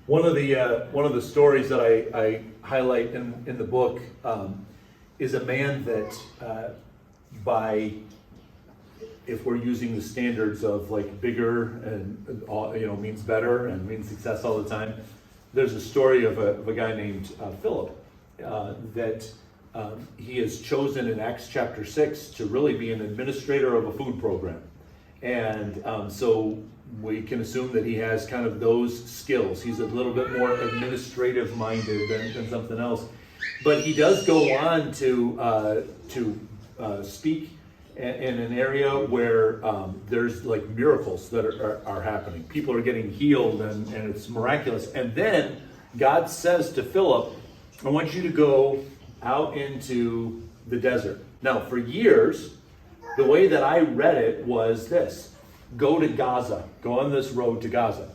One of the stories that I highlight in the book is a man that by, if we're using the standards of like bigger and means better and means success all the time, there's a story of a guy named Philip that he is chosen in Acts chapter 6 to really be an administrator of a food program. And so we can assume that he has kind of those skills. He's a little bit more administrative minded than something else. But he does go on to speak in an area where there's like miracles that are happening. People are getting healed and it's miraculous. And then God says to Philip, I want you to go out into the desert. Now, for years, the way that I read it was this: go to Gaza, go on this road to Gaza.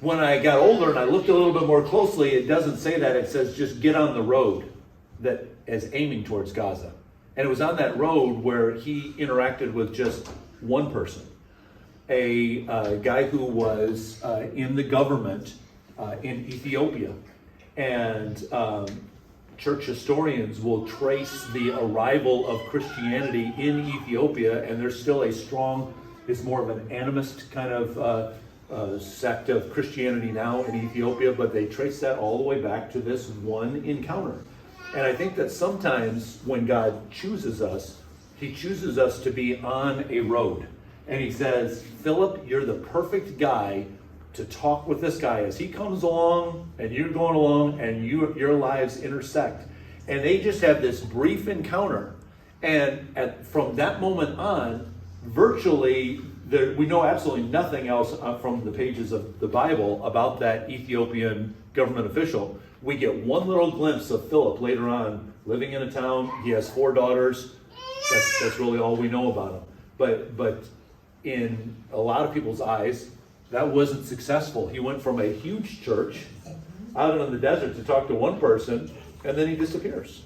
When I got older and I looked a little bit more closely, it doesn't say that. It says just get on the road that is aiming towards Gaza. And it was on that road where he interacted with just one person, a guy who was in the government in Ethiopia. And church historians will trace the arrival of Christianity in Ethiopia, and there's still a strong, it's more of an animist kind of sect of Christianity now in Ethiopia, but they trace that all the way back to this one encounter. And I think that sometimes when God chooses us, he chooses us to be on a road. And he says, Philip, you're the perfect guy to talk with this guy as he comes along and you're going along and your lives intersect. And they just have this brief encounter. And from that moment on, virtually, we know absolutely nothing else from the pages of the Bible about that Ethiopian government official. We get one little glimpse of Philip later on, living in a town. He has 4 daughters. That's really all we know about him. But in a lot of people's eyes, that wasn't successful. He went from a huge church out in the desert to talk to one person, and then he disappears.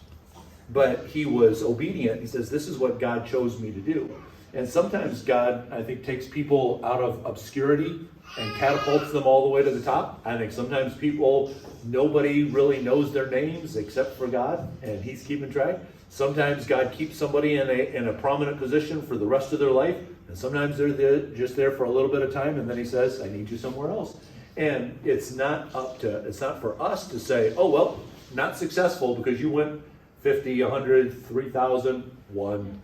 But he was obedient. He says, this is what God chose me to do. And sometimes God, I think, takes people out of obscurity and catapults them all the way to the top. I think sometimes nobody really knows their names except for God, and he's keeping track. Sometimes God keeps somebody in a prominent position for the rest of their life, and sometimes they're just there for a little bit of time, and then he says, I need you somewhere else. And it's not for us to say, oh, well, not successful because you went 50, 100, 3,000, 1.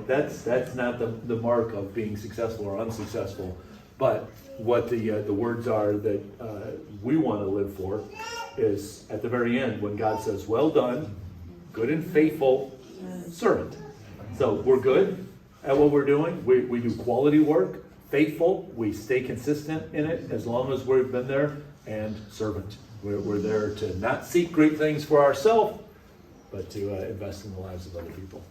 That's not the mark of being successful or unsuccessful. But what the words are that we want to live for is at the very end when God says, well done, good and faithful servant. So we're good at what we're doing. We do quality work, faithful. We stay consistent in it as long as we've been there, and servant. We're there to not seek great things for ourselves, but to invest in the lives of other people.